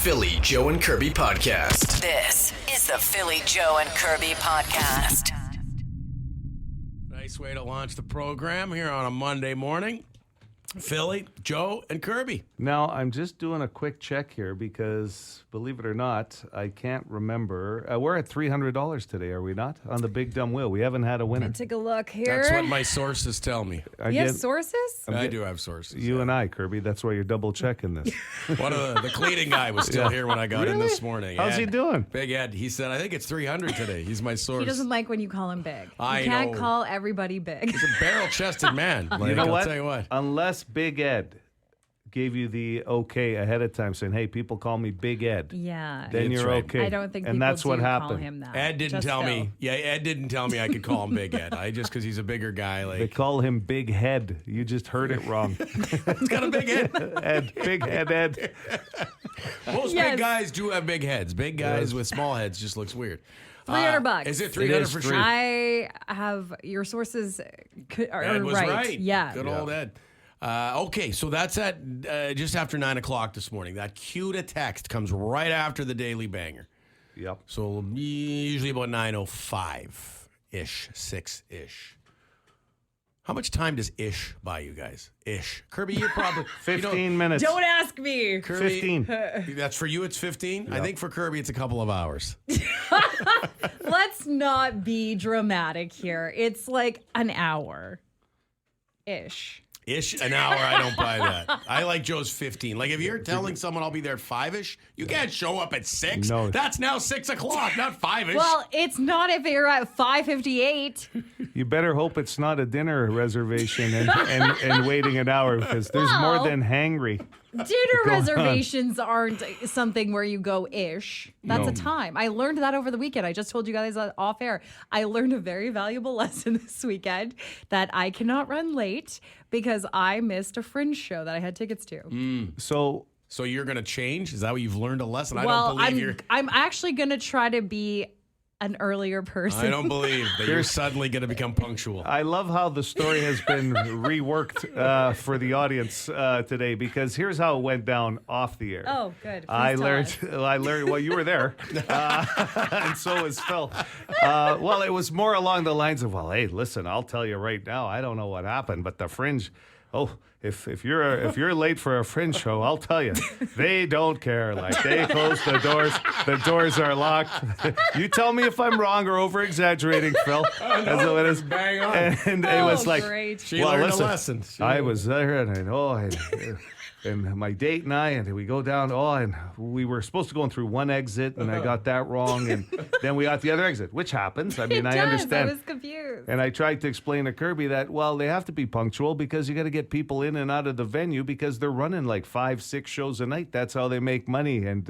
Philly Joe and Kirby podcast. This is the Philly Joe and Kirby podcast. Nice way to launch the program here on a Monday morning. Philly, Joe, and Kirby. Now, I'm just doing a quick check here because, believe it or not, I can't remember. We're at $300 today, are we not? On the Big Dumb Wheel. We haven't had a winner. Take a look here. That's what my sources tell me. You have sources? I do have sources. You and I, Kirby. That's why you're double checking this. One of the cleaning guy was still here when I got in this morning. How's he doing? Big Ed. He said, I think it's 300 today. He's my source. He doesn't like when you call him big. I you can't know. call everybody big. He's a barrel-chested man. Like, You know what? I'll tell you what. Unless Big Ed gave you the okay ahead of time saying, hey, people call me Big Ed. Yeah. Then That's you're right. okay. I don't think and people that's what do call happened. him that. Ed didn't Just tell Phil. me. Yeah, Ed didn't tell me I could call him Big Ed. Just because he's a bigger guy. They Like, call him Big Head. You just heard it wrong. he's got a big head. Ed, Big Head Ed. Most Yes. big guys do have big heads. Big guys with small heads just looks weird. $300. Is it 300 for sure? I have your sources are Ed was right. Yeah. Good old Ed. Okay, so that's at just after 9 o'clock this morning. That cue to text comes right after the Daily Banger. Yep. So usually about 9:05-ish, 6-ish. How much time does ish buy you guys? Ish. Kirby, you're probably... 15 minutes. Don't ask me. Kirby, 15. That's for you, it's 15? I think for Kirby, it's a couple of hours. Let's not be dramatic here. It's like an hour ish. Ish, an hour, I don't buy that. I like Joe's 15. Like, if you're telling someone I'll be there at 5-ish, you can't show up at 6. No. That's now 6 o'clock, not 5-ish. Well, it's not if you're at 5:58. You better hope it's not a dinner reservation and waiting an hour because there's more Well- than hangry. Dinner Go on. reservations aren't something where you go ish. That's a time. I learned that over the weekend. I just told you guys off air. I learned a very valuable lesson this weekend that I cannot run late because I missed a Fringe show that I had tickets to. So you're going to change? Is that what you've learned a lesson? I Well, don't believe you're... I'm actually going to try to be an earlier person. I don't believe that you're suddenly going to become punctual. I love how the story has been reworked for the audience today because here's how it went down off the air. Oh, good. Please I tell learned. us. I learned. Well, you were there, and so was Phil. Well, it was more along the lines of, well, hey, listen, I'll tell you right now. I don't know what happened, but the Fringe. Oh, if you're late for a Fringe show, I'll tell you, they don't care. Like they close the doors. The doors are locked. You tell me if I'm wrong or over exaggerating, Phil. That's what it is. Bang on. And it was like, great. She well, learned listen, a lesson. I was there, and my date and I, and we go down. Oh, and we were supposed to go through one exit, and I got that wrong, and then we got the other exit, which happens. I mean, It I does. understand. I was confused. And I tried to explain to Kirby that, well, they have to be punctual because you got to get people in and out of the venue because they're running like 5-6 shows a night. That's how they make money. And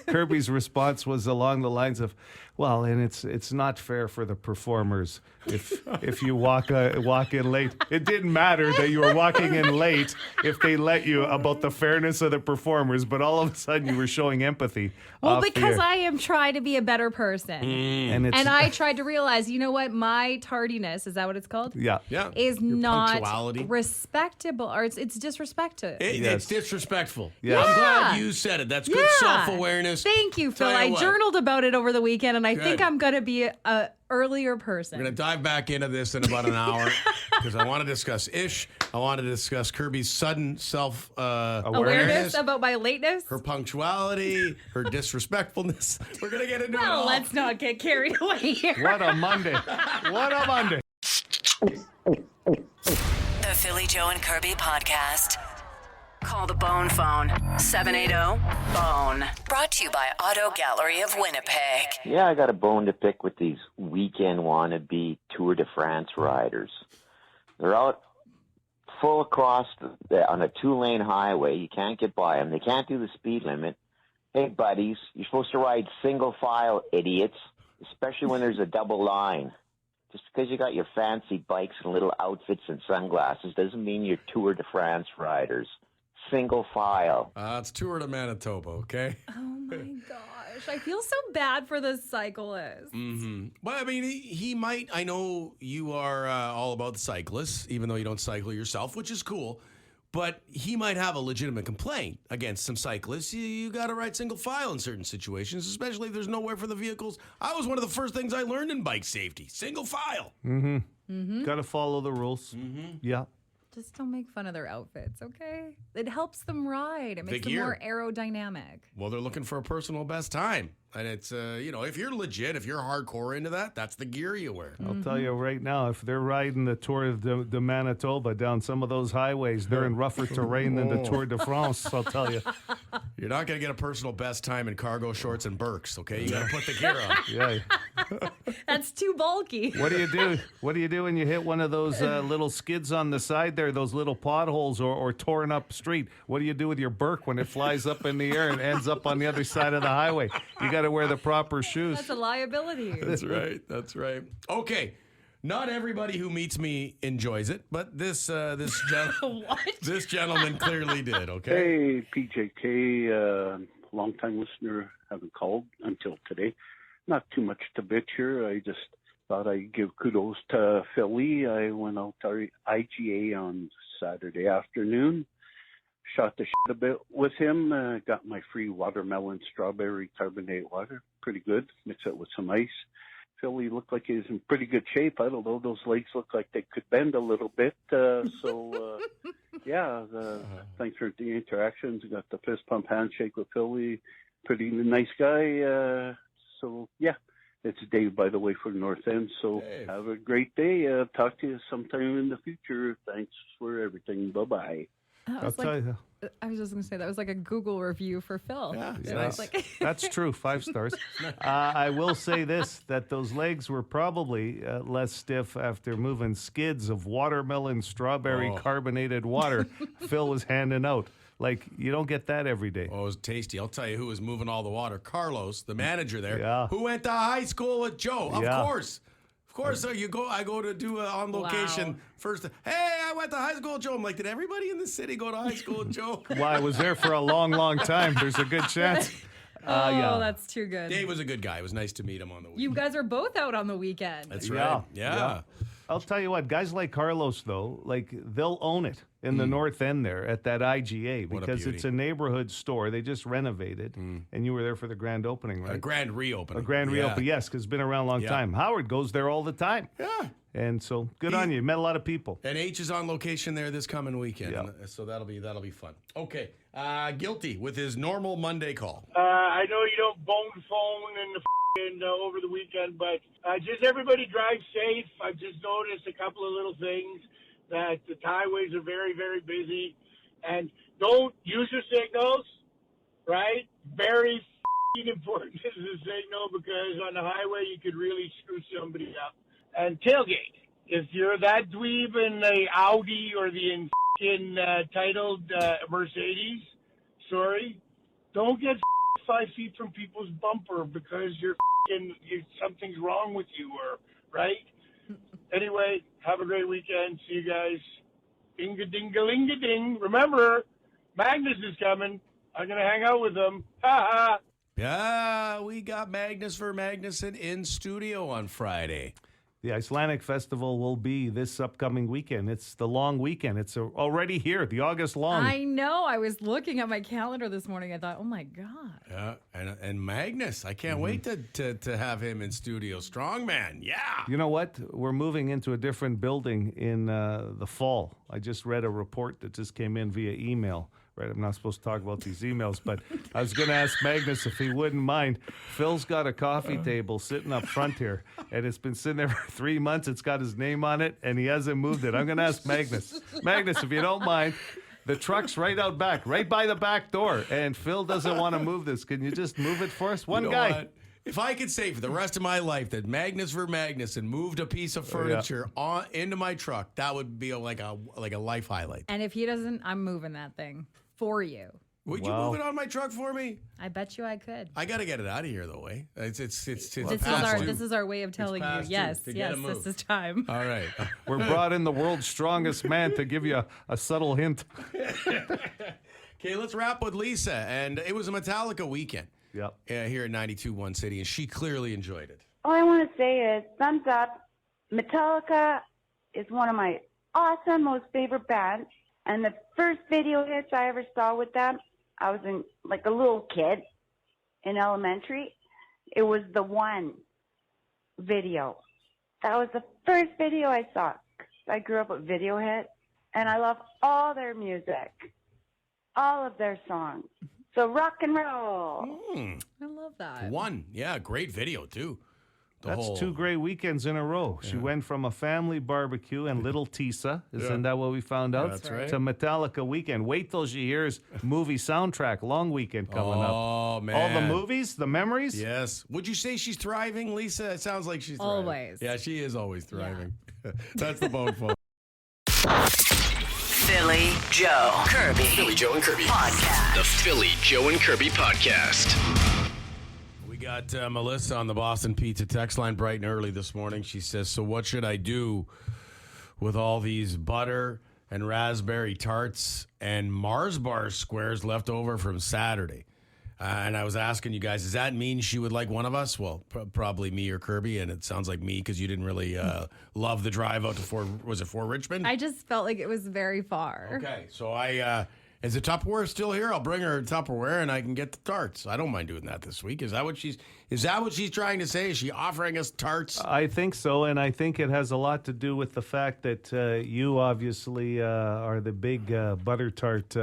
Kirby's response was along the lines of, well, and it's not fair for the performers if you walk in late. It didn't matter that you were walking in late if they let you about the fairness of the performers, but all of a sudden you were showing empathy. Well, off the because air. I am trying to be a better person. and it's And I tried to realize, you know what? My tardiness, is that what it's called? yeah. Yeah. Is Your not punctuality. respectable, or it's disrespectful. It's disrespectful. Yes. I'm glad you said it. That's good self-awareness. Thank you, Phil. Tell you I what. journaled about it over the weekend, and I think Good. I'm going to be a earlier person. We're going to dive back into this in about an hour because I want to discuss Ish. I want to discuss Kirby's sudden Awareness self-awareness, about my lateness. her punctuality, her disrespectfulness. We're going to get into it Well, all. let's not get carried away here. What a Monday. What a Monday. The Philly Joe and Kirby podcast. Call the Bone phone, 780-BONE. Brought to you by Auto Gallery of Winnipeg. Yeah, I got a bone to pick with these weekend wannabe Tour de France riders. They're out full across on a 2-lane highway. You can't get by them. They can't do the speed limit. Hey, buddies, you're supposed to ride single file, idiots, especially when there's a double line. Just because you got your fancy bikes and little outfits and sunglasses doesn't mean you're Tour de France riders. Single file. It's Tour de Manitoba, okay? Oh my gosh. I feel so bad for the cyclists. Well, I mean, he might. I know you are all about the cyclists, even though you don't cycle yourself, which is cool. But he might have a legitimate complaint against some cyclists. You got to ride single file in certain situations, especially if there's nowhere for the vehicles. I was one of the first things I learned in bike safety, single file. Got to follow the rules. Yeah. Just don't make fun of their outfits, okay? It helps them ride. It makes them gear. more aerodynamic. Well, they're looking for a personal best time. And it's, if you're legit, if you're hardcore into that, that's the gear you wear. I'll tell you right now, if they're riding the Tour de Manitoba down some of those highways, they're in rougher terrain than the Tour de France, I'll tell you. You're not going to get a personal best time in cargo shorts and Birks, okay? You got to put the gear on. Yeah. That's too bulky. What do you do? What do you do when you hit one of those little skids on the side there, those little potholes or torn up street? What do you do with your Birk when it flies up in the air and ends up on the other side of the highway? You got to wear the proper shoes. That's a liability. That's right. That's right. Okay. Not everybody who meets me enjoys it, but this gentleman clearly did, okay? Hey, PJK, long-time listener, haven't called until today. Not too much to bitch here. I just thought I'd give kudos to Philly. I went out to IGA on Saturday afternoon, shot the shit a bit with him, got my free watermelon strawberry carbonate water. Pretty good. Mix it with some ice. Philly looked like he was in pretty good shape. I don't know. Those legs look like they could bend a little bit. Thanks for the interactions. Got the fist pump handshake with Philly. Pretty nice guy. It's Dave, by the way, from North End. So Dave. Have a great day. Talk to you sometime in the future. Thanks for everything. Bye-bye. I'll tell you. I was just going to say, that was like a Google review for Phil. Yeah, It nice. was like, That's true. 5 stars. I will say this, that those legs were probably less stiff after moving skids of watermelon strawberry carbonated water Phil was handing out. Like, you don't get that every day. Oh, it was tasty. I'll tell you who was moving all the water. Carlos, the manager there, Yeah. who went to high school with Joe. Of Yeah. course. Of course. So I go to do on location Wow. first. Hey, I went to high school with Joe. I'm like, did everybody in the city go to high school with Joe? Well, I was there for a long, long time. There's a good chance. that's too good. Dave was a good guy. It was nice to meet him on the weekend. You guys are both out on the weekend. That's Yeah. right. Yeah. I'll tell you what, guys like Carlos, though, like they'll own it in the North End there at that IGA What a because beauty. it's a neighborhood store. They just renovated, and you were there for the grand opening, right? A grand reopening. A grand reopening, yes, because it's been around a long Yeah. time. Howard goes there all the time. Yeah. And so good on you. Met a lot of people. And H is on location there this coming weekend. Yeah. So that'll be fun. Okay. Guilty with his normal Monday call. I know you don't bone phone in the over the weekend, but just everybody drive safe. I've just noticed a couple of little things, that the highways are very, very busy, and don't use your signals, right? Very important is the signal, because on the highway you could really screw somebody up. And tailgate. If you're that dweeb in the Audi or the titled Mercedes, sorry, don't get 5 feet from people's bumper because something's wrong with you, right? Anyway, have a great weekend. See you guys. Ding-a-ding-a-ling-a-ding. Remember, Magnus is coming. I'm going to hang out with him. Ha-ha. Yeah, we got Magnus for Magnuson in studio on Friday. The Icelandic Festival will be this upcoming weekend. It's the long weekend. It's already here, the August long. I know. I was looking at my calendar this morning. I thought, oh my God. Yeah, and Magnus, I can't wait to have him in studio. Strong man, yeah. You know what? We're moving into a different building in the fall. I just read a report that just came in via email. Right, I'm not supposed to talk about these emails, but I was going to ask Magnus if he wouldn't mind. Phil's got a coffee table sitting up front here, and it's been sitting there for 3 months. It's got his name on it, and he hasn't moved it. I'm going to ask Magnus. Magnus, if you don't mind, the truck's right out back, right by the back door, and Phil doesn't want to move this. Can you just move it for us? One You know guy. what? If I could say for the rest of my life that Magnus for Magnuson moved a piece of furniture into my truck, that would be like a life highlight. And if he doesn't, I'm moving that thing for you. Would you move it on my truck for me? I bet you I could. I got to get it out of here, though. It's This past due. this is our way of telling you, past due. yes, To get yes, a move. this is time. All right. We're brought in the world's strongest man to give you a subtle hint. Okay, let's wrap with Lisa. And it was a Metallica weekend Yep. here at 92.1 City, and she clearly enjoyed it. All I want to say is thumbs up. Metallica is one of my awesome, most favorite bands. And the first video hits I ever saw with them, I was in like a little kid in elementary. It was the One video. That was the first video I saw. I grew up with video hits, and I love all their music, all of their songs. So rock and roll. I love that. One. Yeah, great video, too. That's 2 great weekends in a row. She went from a family barbecue and Little Tisa, isn't that what we found out? That's right. To Metallica weekend. Wait till she hears movie soundtrack, long weekend coming up. Oh, man. All the movies, the memories. Yes. Would you say she's thriving, Lisa? It sounds like she's thriving. Always. Yeah, she is always thriving. That's the bone phone. Philly Joe Kirby. Philly Joe and Kirby Podcast. The Philly Joe and Kirby Podcast. We got Melissa on the Boston Pizza text line bright and early this morning. She says, so what should I do with all these butter and raspberry tarts and Mars bar squares left over from Saturday? And I was asking you guys, does that mean she would like one of us? Well, probably me or Kirby, and it sounds like me because you didn't really love the drive out to Fort Richmond? I just felt like it was very far. Okay, so is the Tupperware still here? I'll bring her Tupperware and I can get the tarts. I don't mind doing that this week. Is that what she's trying to say? Is she offering us tarts? I think so, and I think it has a lot to do with the fact that you obviously are the big butter tart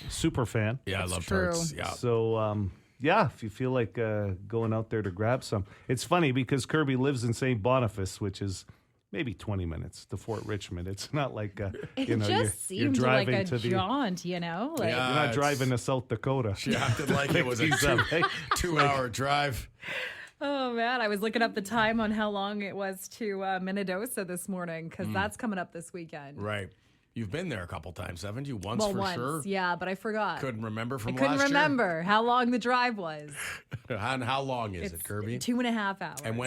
super fan. Yeah, I love true. tarts. Yeah. So, if you feel like going out there to grab some. It's funny because Kirby lives in St. Boniface, which is maybe 20 minutes to Fort Richmond. It's not like, It you're just seemed like driving a to the... jaunt, you know? Like, Yeah. You're not it's- driving to South Dakota. She acted like it was a 2-hour drive. Oh, man. I was looking up the time on how long it was to Minnedosa this morning because that's coming up this weekend. Right. You've been there a couple times, haven't you? Once Well, for once, sure. yeah, but I forgot. Couldn't remember from I couldn't last remember how long the drive was. year. And how long is it, Kirby? 2.5 hours. And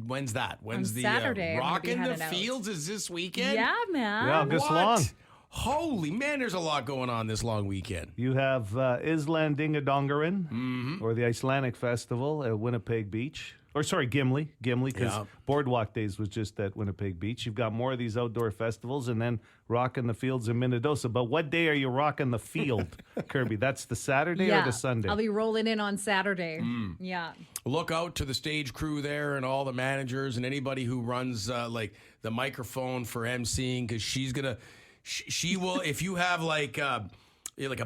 when's that? When's the Saturday, I'm gonna be Rockin the heading out. Fields is this weekend? Yeah, man. Yeah, August What? long. Holy man, there's a lot going on this long weekend. You have Islandingadongeren, or the Icelandic Festival at Winnipeg Beach. Or sorry, Gimli, because Yeah. Boardwalk Days was just at Winnipeg Beach. You've got more of these outdoor festivals, and then Rockin the Fields in Minnedosa. But what day are you rocking the field, Kirby? That's the Saturday or the Sunday? I'll be rolling in on Saturday. Yeah. Look out to the stage crew there and all the managers and anybody who runs like the microphone for emceeing, because she will, if you have like a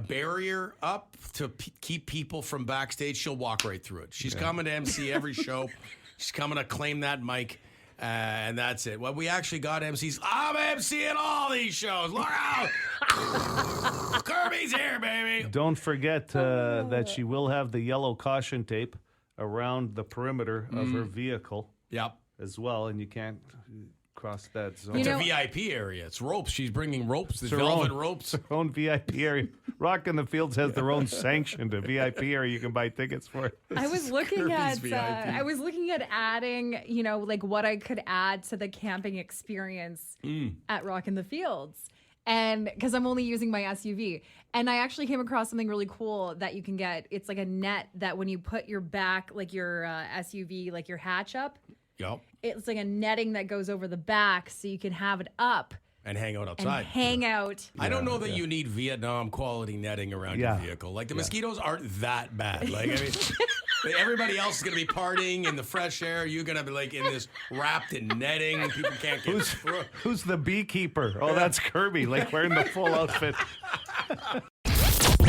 barrier up to keep people from backstage, she'll walk right through it. She's coming to MC every show. She's coming to claim that mic, and that's it. Well, we actually got MCs. I'm MCing all these shows. Look out! Kirby's here, baby. Don't forget that she will have the yellow caution tape around the perimeter of her vehicle Yep. as well, and you can't cross that zone. It's You a know- VIP area. It's ropes. She's bringing ropes, the It's her velvet own- ropes. Her own VIP area. Rockin the Fields has their own sanctioned VIP area you can buy tickets for. I was looking Kirby's at VIP. I was looking at adding, like what I could add to the camping experience at Rockin the Fields. And because I'm only using my SUV. And I actually came across something really cool that you can get. It's like a net that when you put your back, like your SUV, like your hatch up, Yep. it's like a netting that goes over the back so you can have it up And hang out and outside. hang out. I don't know that you need Vietnam quality netting around your vehicle. Like the mosquitoes aren't that bad. Like I mean, everybody else is gonna be partying in the fresh air. You're gonna be like in this wrapped in netting. People can't get through. Who's the beekeeper? Oh, that's Kirby, like wearing the full outfit.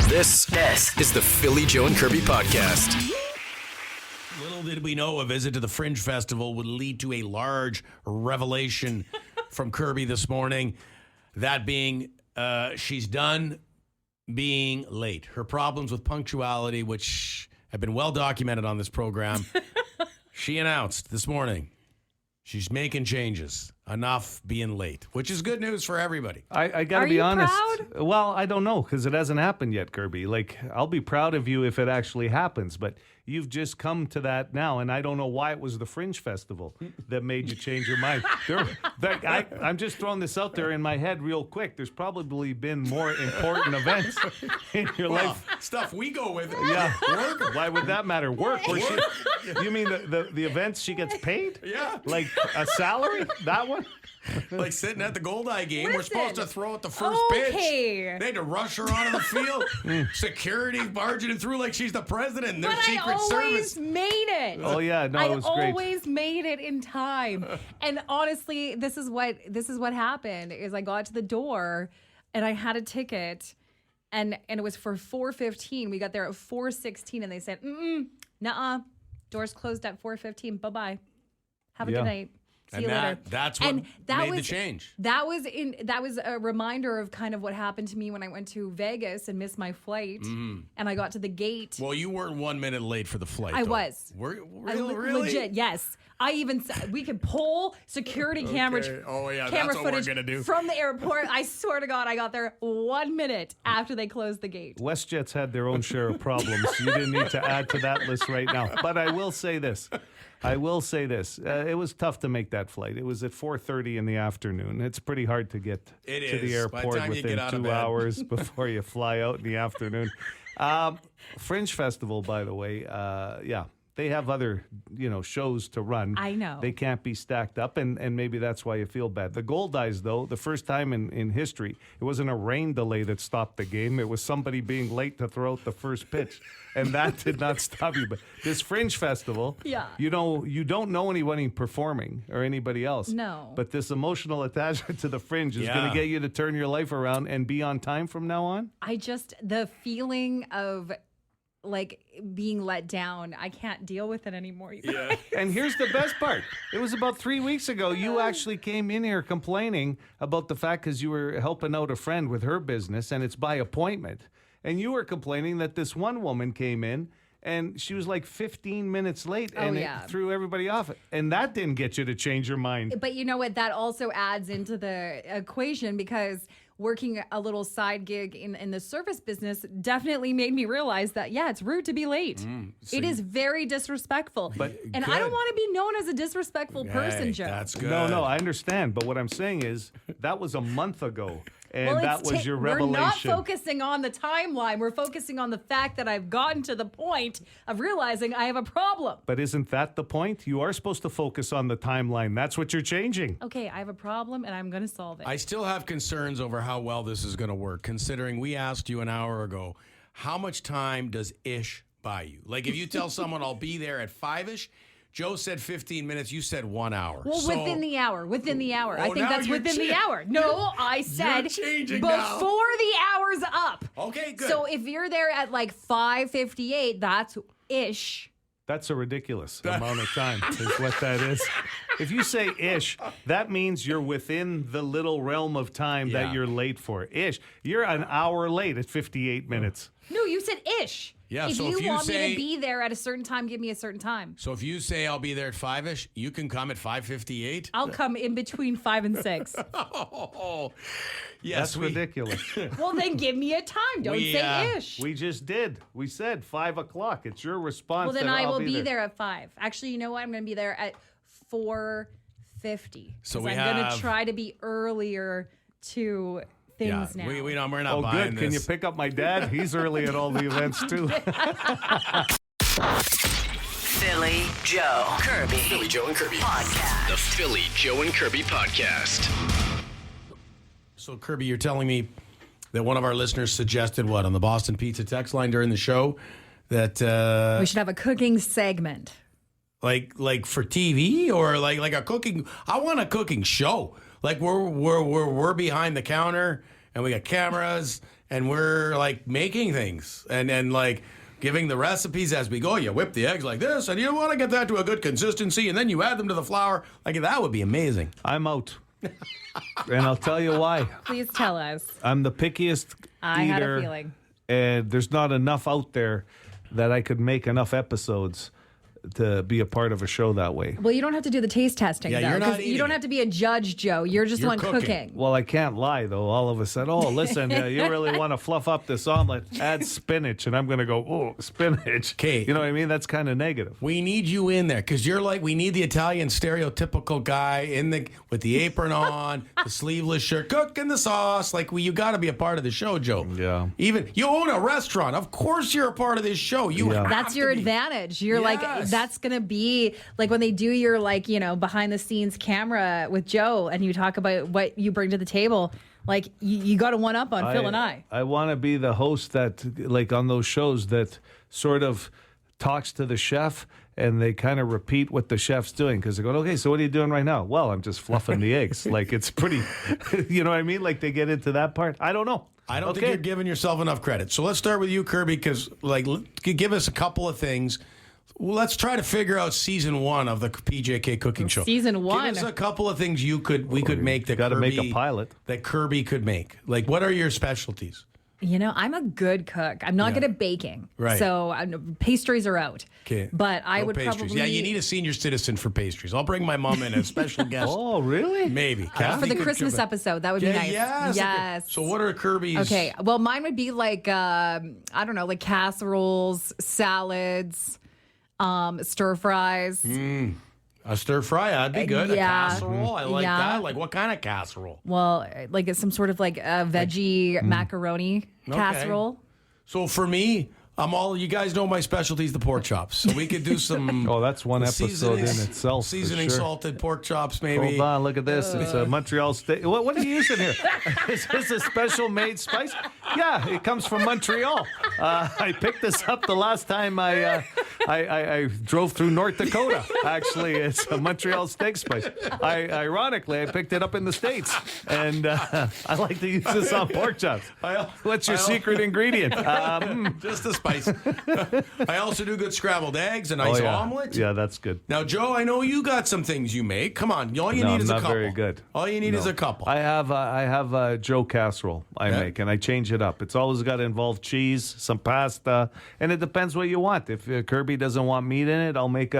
This is the Philly Joe and Kirby Podcast. Little did we know a visit to the Fringe Festival would lead to a large revelation from Kirby this morning. That being, she's done being late. Her problems with punctuality, which have been well documented on this program, she announced this morning she's making changes. Enough being late, which is good news for everybody. I got to Are be you honest. proud? Well, I don't know because it hasn't happened yet, Kirby. Like, I'll be proud of you if it actually happens, but you've just come to that now, and I don't know why it was the Fringe Festival that made you change your mind. I'm just throwing this out there in my head real quick. There's probably been more important events in your life. Stuff we go with. Yeah. Work. Why would that matter? Work. You mean the events she gets paid? Yeah. Like a salary? That one? one? Like sitting at the Goldeye game, we're Listen. supposed to throw out the first pitch. They had to rush her onto the field. Security barging it through like she's the president. And their But Secret I always Service. made it. Oh, yeah. No, it was I great. always made it in time. And honestly, this is what happened is I got to the door and I had a ticket and it was for 4:15. We got there at 4:16 and they said, nuh-uh. Doors closed at 4:15. Bye-bye. Have a good night. See you later. That's what And made the change. That was a reminder of kind of what happened to me when I went to Vegas and missed my flight. And I got to the gate. Well, you weren't 1 minute late for the flight. I though. was. Really? Legit, yes. I even said we could pull security camera Oh, camera that's what we're footage gonna do. from the airport. I swear to God, I got there 1 minute after they closed the gate. WestJet's had their own share of problems. You didn't need to add to that list right now. But I will say this. It was tough to make that flight. It was at 4:30 in the afternoon. It's pretty hard to get to the By the airport time you within get out of 2 bed. hours before you fly out in the afternoon. Fringe Festival, by the way, they have other, shows to run. I know. They can't be stacked up, and maybe that's why you feel bad. The Goldeyes, though, the first time in history, it wasn't a rain delay that stopped the game. It was somebody being late to throw out the first pitch, and that did not stop you. But this Fringe Festival, you don't know anyone performing or anybody else. No. But this emotional attachment to the Fringe is going to get you to turn your life around and be on time from now on. The feeling of like being let down, I can't deal with it anymore. Yeah. And here's the best part. It was about 3 weeks ago. You actually came in here complaining about the fact because you were helping out a friend with her business and it's by appointment. And you were complaining that this one woman came in and she was like 15 minutes late and it threw everybody off. And that didn't get you to change your mind. But you know what? That also adds into the equation because working a little side gig in the service business definitely made me realize that, it's rude to be late. It is very disrespectful. And I don't want to be known as a disrespectful person, Joe. That's good. No, I understand. But what I'm saying is that was a month ago. And that was your revelation. We're not focusing on the timeline. We're focusing on the fact that I've gotten to the point of realizing I have a problem. But isn't that the point? You are supposed to focus on the timeline. That's what you're changing. Okay, I have a problem and I'm going to solve it. I still have concerns over how well this is going to work, considering we asked you an hour ago, how much time does ish buy you? Like if you tell someone I'll be there at 5-ish, Joe said 15 minutes. You said 1 hour. Well, within the hour. I think now that's you're within the hour. No, I said changing before now. the hour's up. Okay, good. So if you're there at like 5:58, that's ish. That's a ridiculous amount of time is what that is. If you say ish, that means you're within the little realm of time that you're late for. Ish. You're an hour late at 58 minutes. No, you said ish. Yeah, if so you if you want me say- to be there at a certain time, give me a certain time. So if you say I'll be there at 5-ish, you can come at 5:58? I'll come in between 5 and 6. Oh, yes. That's ridiculous. Well, then give me a time. Don't say ish. We just did. We said 5 o'clock. It's your response. Well, then that I I'll will be there at 5. Actually, you know what? I'm going to be there at 4:50. So I'm going to try to be earlier to things now. We're not Oh, buying good. this. Can you pick up my dad? He's early at all the events, too. Philly Joe Kirby. Philly Joe and Kirby. Podcast. The Philly Joe and Kirby podcast. So, Kirby, you're telling me that one of our listeners suggested what on the Boston Pizza text line during the show that We should have a cooking segment. like for TV or like a cooking. I want a cooking show. Like we're behind the counter and we got cameras and we're like making things and like giving the recipes as we go. You whip the eggs like this and you want to get that to a good consistency and then you add them to the flour. Like that would be amazing. I'm out. And I'll tell you why. Please tell us. I'm the pickiest I eater. had a feeling. And there's not enough out there that I could make enough episodes to be a part of a show that way. Well, you don't have to do the taste testing, Yeah, though. you're not 'cause you eating don't it. have to be a judge, Joe. You're just You're one cooking. cooking. Well, I can't lie, though. All of a sudden, listen, you really want to fluff up this omelet, add spinach. And I'm going to go, oh, spinach. 'Kay. You know what I mean? That's kind of negative. We need you in there because you're like we need the Italian stereotypical guy with the apron on, the sleeveless shirt, cooking the sauce. Like you got to be a part of the show, Joe. Yeah. Even you own a restaurant, of course you're a part of this show. You Yeah. have That's to your be. advantage. You're like Yes. that's going to be like when they do your behind the scenes camera with Joe and you talk about what you bring to the table. Like you got to one up on Phil and I. I want to be the host that on those shows that sort of talks to the chef and they kind of repeat what the chef's doing because they're going, okay, so what are you doing right now? Well, I'm just fluffing the eggs. Like it's pretty, you know what I mean? Like they get into that part. I don't know. I don't think you're giving yourself enough credit. So let's start with you, Kirby, because give us a couple of things. Well, let's try to figure out season 1 of the PJK cooking show. Season 1. Give us a couple of things we could make that Kirby make a pilot that Kirby could make. Like, what are your specialties? I'm a good cook. I'm not good at baking. Right. So pastries are out. Okay. But I would pastries. probably... Yeah, you need a senior citizen for pastries. I'll bring my mom in as special guest. Oh, really? Maybe. For the Christmas episode. That would be nice. Yes. Yes. So what are Kirby's... Okay. Well, mine would be like, I don't know, like casseroles, salads, stir fries. A stir fry, that'd be good. Yeah. A casserole, I like Yeah. that. Like, what kind of casserole? Well, like it's some sort of like a veggie macaroni casserole. So for me, you guys know my specialty is the pork chops. So we could do some... Oh, that's one episode in itself. Seasoning for sure. salted pork chops, maybe. Hold on, look at this. It's a Montreal steak. What are you using here? Is this a special made spice? Yeah, it comes from Montreal. I picked this up the last time I drove through North Dakota. Actually, it's a Montreal steak spice. Ironically, I picked it up in the States, and I like to use this on pork chops. What's your secret ingredient? Just the spice. I also do good scrambled eggs, a nice omelet. Yeah, that's good. Now, Joe, I know you got some things you make. Come on, all you need is a couple. Not very good. All you need is a couple. I have a Joe casserole I make, and I change it up. It's always got to involve cheese, some pasta, and it depends what you want. If Kirby doesn't want meat in it, I'll make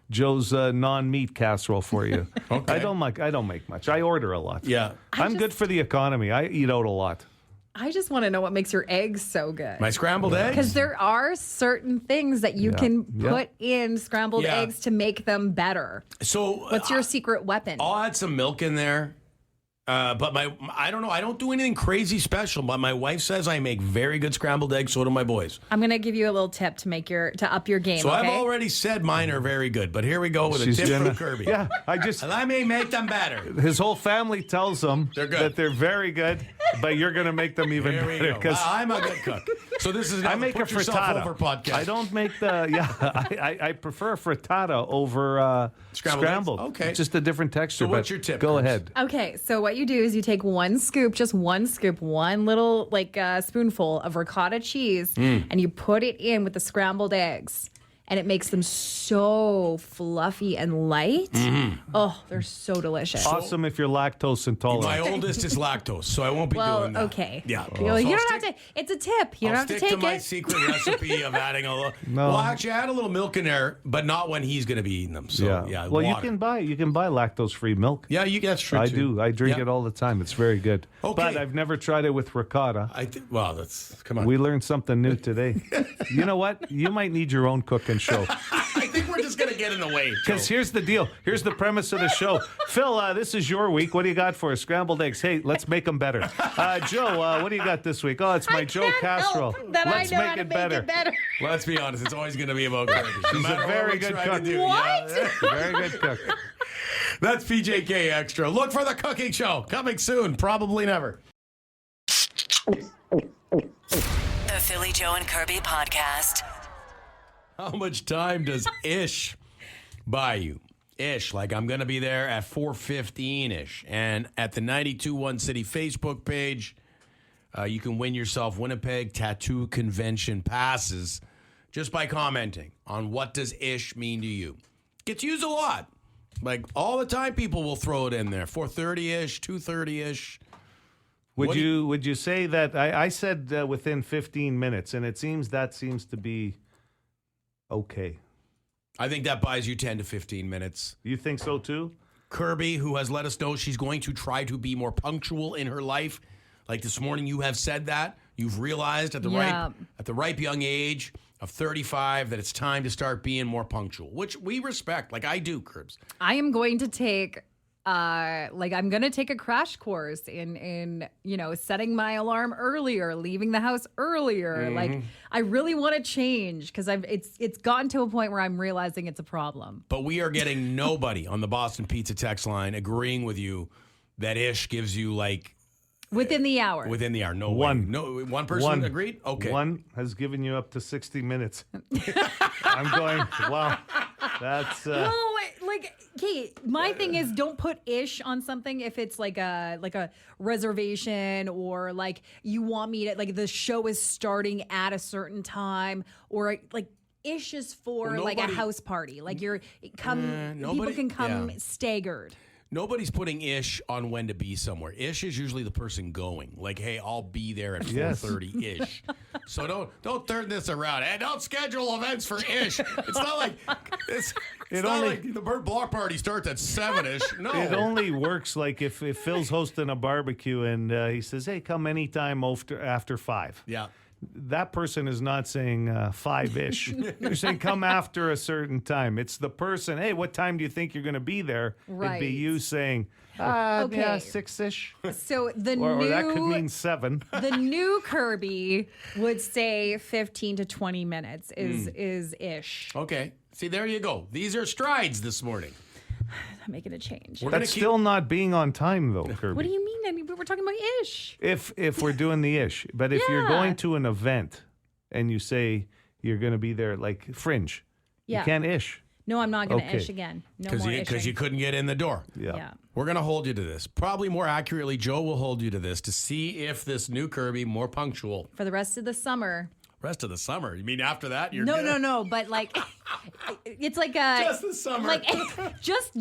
Joe's non-meat casserole for you. Okay. I don't make much. I order a lot. Yeah. I'm good for the economy. I eat out a lot. I just want to know what makes your eggs so good. My scrambled eggs? Because there are certain things that you can put in scrambled eggs to make them better. So what's your secret weapon? I'll add some milk in there. But I don't know. I don't do anything crazy special, but my wife says I make very good scrambled eggs. So do my boys. I'm going to give you a little tip to up your game. So okay? I've already said mine are very good, but here we go with a tip from Kirby. Yeah, and I may make them better. His whole family tells him that they're very good, but you're going to make them even better. Because I'm a good cook. So this is I make a frittata. Over podcast. I don't make I prefer frittata over scrambled. Okay, just a different texture. So what's your tip? Go ahead. Okay, so what you do is you take one little spoonful of ricotta cheese, and you put it in with the scrambled eggs. And it makes them so fluffy and light. Oh, they're so delicious. Awesome if you're lactose intolerant. My oldest is lactose, so I won't be doing that. Okay. Yeah. You don't have to. It's a tip. You don't have to take it. I'll stick to my secret recipe of adding a little. No. Well, actually, add a little milk in there, but not when he's going to be eating them. So yeah. Well, water. you can buy lactose-free milk. Yeah, that's true. I too. do. I drink it all the time. It's very good. Okay. But I've never tried it with ricotta. Come on. We learned something new today. You know what? You might need your own cooking show. I think we're just going to get in the way. Because here's the deal. Here's the premise of the show. Phil, this is your week. What do you got for us? Scrambled eggs. Hey, let's make them better. Joe, what do you got this week? Oh, it's my Joe casserole. Let's make it better. Let's be honest. It's always going to be about Kirby. She's a very good cook. What? Very good cook. That's PJK Extra. Look for the cooking show. Coming soon. Probably never. The Philly Joe and Kirby podcast. How much time does ish buy you? Ish, like I'm going to be there at 4:15-ish. And at the 92.1 City Facebook page, you can win yourself Winnipeg Tattoo Convention passes just by commenting on what does ish mean to you. Gets used a lot. Like all the time people will throw it in there. 4:30-ish, 2:30-ish. Would you say that I said within 15 minutes, and it seems to be okay. I think that buys you 10 to 15 minutes. You think so too? Kirby, who has let us know she's going to try to be more punctual in her life. Like this morning, you have said that. You've realized at the ripe young age of 35 that it's time to start being more punctual, which we respect. Like I do, Kirbs. I am going to take like I'm gonna take a crash course in setting my alarm earlier, leaving the house earlier. Like I really want to change because it's gotten to a point where I'm realizing it's a problem. But we are getting nobody on the Boston Pizza text line agreeing with you that ish gives you like Within the hour. Within the hour. No One. way. No, one person agreed? Okay. One has given you up to 60 minutes. I'm going, wow. That's... No, like, okay, my thing is don't put ish on something if it's like a reservation or like you want me to, like the show is starting at a certain time or like ish is for like a house party. Like people can come staggered. Nobody's putting ish on when to be somewhere. Ish is usually the person going. Like, hey, I'll be there at 4:30 ish. So don't turn this around. Hey, don't schedule events for ish. It's not like it's not like the block party starts at 7ish. No, it only works like if Phil's hosting a barbecue and he says, "Hey, come anytime after 5." Yeah. That person is not saying 5-ish. You're saying come after a certain time. It's the person, hey, what time do you think you're going to be there? Right. It'd be you saying, Okay. 6-ish. So the or new... that could mean 7. The new Kirby would say 15 to 20 minutes is ish. Okay. See, there you go. These are strides this morning. I'm making a change. That's still not being on time, though, Kirby. What do you mean? I mean, we're talking about ish. If we're doing the ish. But if you're going to an event and you say you're going to be there, like Fringe, you can't ish. No, I'm not going to ish again. No more ishing. Because you couldn't get in the door. Yeah. We're going to hold you to this. Probably more accurately, Joe will hold you to this to see if this new Kirby more punctual. For the rest of the summer. Rest of the summer? You mean after that? You're No. But like, it's like a just the summer. Like, just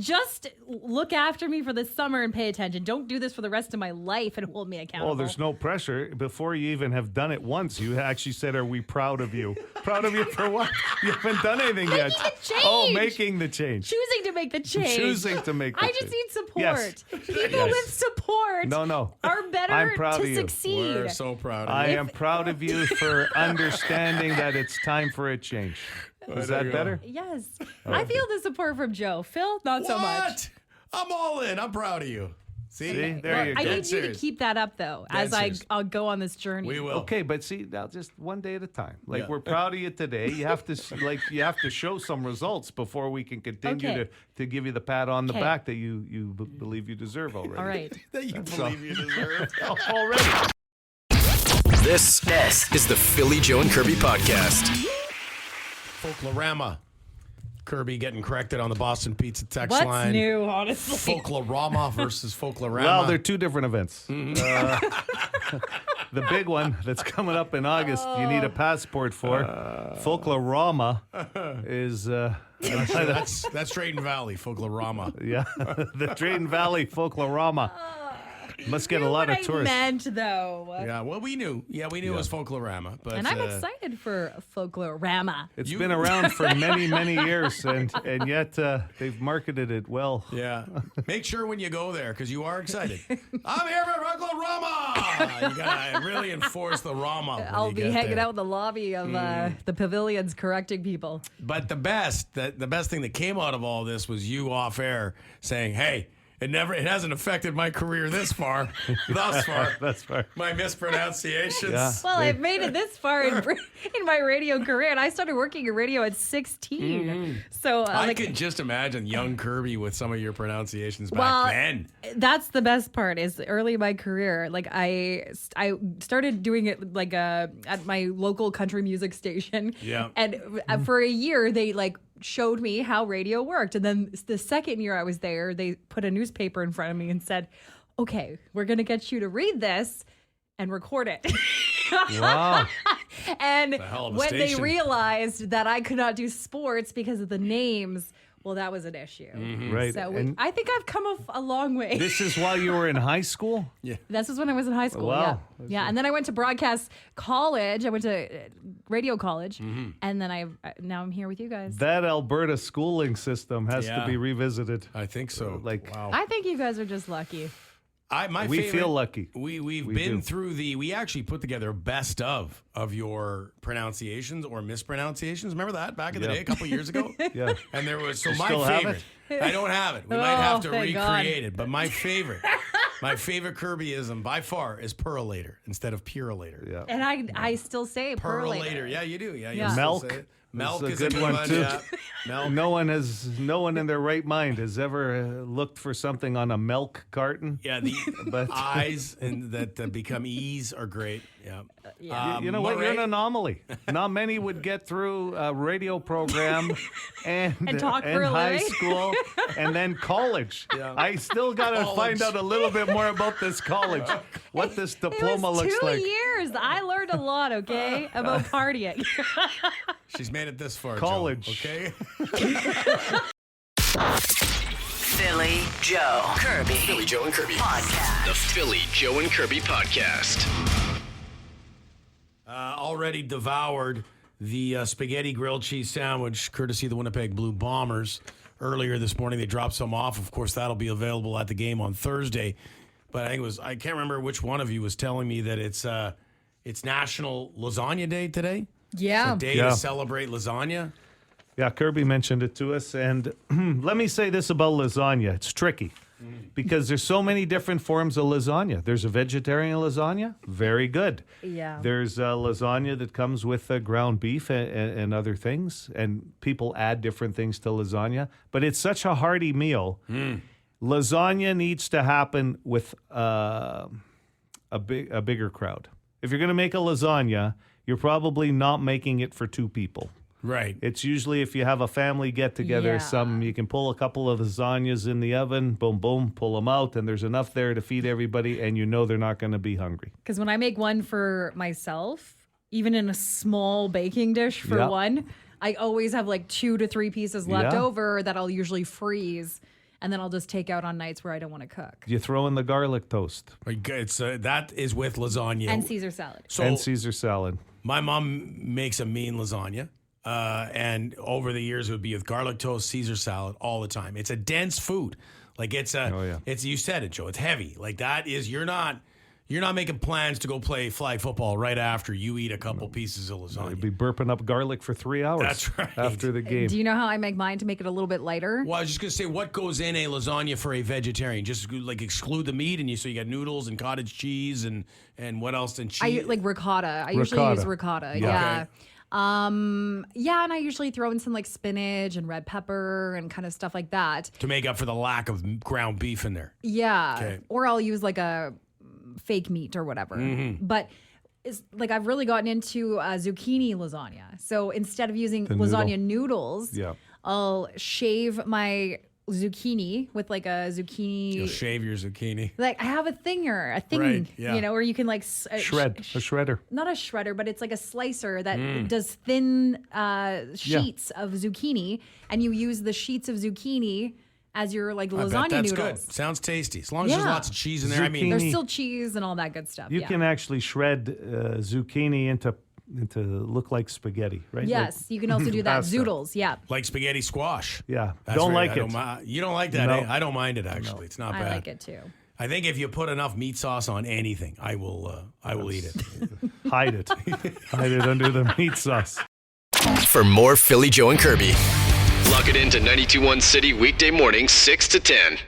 look after me for the summer and pay attention. Don't do this for the rest of my life and hold me accountable. Oh, there's no pressure. Before you even have done it once, you actually said, "Are we proud of you?" Proud of you for what? You haven't done anything yet. Making a change. Oh, making the change. Choosing to make the change. Choosing to make the change. I just need support. Yes. People with support are better I'm proud to of you. succeed. We're so proud of you. I am proud of you for understanding that it's time for a change. Is that better? Yes. I feel the support from Joe. Phil, not so much. I'm all in. I'm proud of you. See? There you go. I need you to keep that up, though, as I'll go on this journey. We will. Okay, but see, now just one day at a time. Like we're proud of you today. You have to show some results before we can continue to give you the pat on the back that you believe you deserve already. All right. That you believe you deserve. Already. This is the Philly Joe and Kirby podcast. Folklorama. Kirby getting corrected on the Boston Pizza text What's line. new, honestly? Folklorama versus Folklorama. Well, they're two different events. The big one that's coming up in August, you need a passport for. Folklorama is... that's Drayton Valley, Folklorama. Yeah, the Drayton Valley Folklorama. Must get a lot of tourists. I meant, though. Yeah, well, we knew. Yeah, we knew it was Folklorama. But, and I'm excited for Folklorama. It's been around for many, many years, and yet they've marketed it well. Yeah. Make sure when you go there, because you are excited. I'm here for Folklorama! You got to really enforce the Rama. I'll be hanging out in the lobby of the pavilions correcting people. But the best thing that came out of all this was you off air saying, hey, it hasn't affected my career thus far. That's far. My mispronunciations. Yeah. Well, I've made it this far in my radio career, and I started working in radio at 16. So I could just imagine young Kirby with some of your pronunciations back then. That's the best part. Is early in my career, like I started doing it like at my local country music station. Yeah. And for a year, they showed me how radio worked. And then the second year I was there, they put a newspaper in front of me and said, okay, we're going to get you to read this and record it. Wow. And when they station. realized that I could not do sports because of the names, well, that was an issue. Right. So I think I've come a long way. This is while you were in high school? Yeah. This is when I was in high school. Wow. Yeah. And then I went to broadcast college. I went to radio college. And then now I'm here with you guys. That Alberta schooling system has to be revisited. I think so. Wow. I think you guys are just lucky. We feel lucky. We've been through we actually put together a best of your pronunciations or mispronunciations. Remember that back in the day, a couple of years ago? Yeah. And there was You my still have favorite. it? I don't have it. We might have to thank recreate God. it. But my favorite Kirbyism by far is perolator instead of purolator. Yeah. And I still say Perolator. Yeah, you do. Yeah, you Yeah. still Milk. say it. Milk That's is a good one too. Yeah. Milk. No one in their right mind has ever looked for something on a milk carton. Yeah, the But- eyes and that become E's are great. Yeah. You know what? You're an Murray? anomaly. Not many would get through a radio program and talk for a high living. school and then college. Yeah. I still got to College. find out a little bit more about this college, what this It diploma was looks 2 like. years. I learned a lot, okay, about partying. She's made it this far. College. Joe, okay. Philly Joe Kirby. Philly Joe and Kirby. Podcast. The Philly Joe and Kirby podcast. Already devoured the spaghetti grilled cheese sandwich, courtesy of the Winnipeg Blue Bombers. Earlier this morning, they dropped some off. Of course, that'll be available at the game on Thursday. But I can't remember which one of you was telling me that it's National Lasagna Day today. Yeah. It's a day Yeah. to celebrate lasagna. Yeah, Kirby mentioned it to us. And let me say this about lasagna. It's tricky because there's so many different forms of lasagna. There's a vegetarian lasagna. Very good. Yeah. There's a lasagna that comes with ground beef and other things. And people add different things to lasagna. But it's such a hearty meal. Lasagna needs to happen with a bigger crowd. If you're going to make a lasagna, you're probably not making it for 2 people. Right. It's usually if you have a family get together, Yeah. you can pull a couple of lasagnas in the oven, boom, boom, pull them out, and there's enough there to feed everybody, and you know they're not going to be hungry. Because when I make one for myself, even in a small baking dish for Yeah. one, I always have like 2 to 3 pieces left Yeah. over that I'll usually freeze. And then I'll just take out on nights where I don't want to cook. You throw in the garlic toast It's that is with lasagna And Caesar salad. So and Caesar salad. my mom makes a mean lasagna, and over the years it would be with garlic toast, Caesar salad all the time. It's a dense food, like it's you said it, Joe. It's heavy. Like that is you're not making plans to go play flag football right after you eat a couple pieces of lasagna. You'd be burping up garlic for 3 hours. That's right. After the game. Do you know how I make mine to make it a little bit lighter? Well, I was just gonna say, what goes in a lasagna for a vegetarian? Just like exclude the meat, and so you got noodles and cottage cheese and what else? And cheese. I like ricotta. I usually Ricotta. use ricotta. Yeah. Yeah. Okay. Yeah, and I usually throw in some like spinach and red pepper and kind of stuff like that. to make up for the lack of ground beef in there. Yeah. Okay. Or I'll use like a fake meat or whatever. But it's like I've really gotten into zucchini lasagna. So instead of using lasagna noodles, Yeah. I'll shave my zucchini with like a zucchini. You'll shave your zucchini. Like I have a thing, Right, yeah. you know, where you can like A shredder. not a shredder, but it's like a slicer that does thin sheets of zucchini, and you use the sheets of zucchini as your like I bet lasagna that's noodles. good. Sounds tasty. As long as there's Yeah. lots of cheese in there. I mean, There's Zucchini. still cheese and all that good stuff. You yeah. can actually shred zucchini into look like spaghetti, right? Yes, you can also do that. Pasta. Zoodles, yeah. like spaghetti squash. Yeah. That's Don't very- like it. You don't like that, No. eh? I don't mind it actually. It's not I bad. like it too. I think if you put enough meat sauce on anything, I will eat it. Hide it. Hide it under the meat sauce. For more Philly Joe and Kirby, log it into 92.1 City weekday mornings 6 to 10.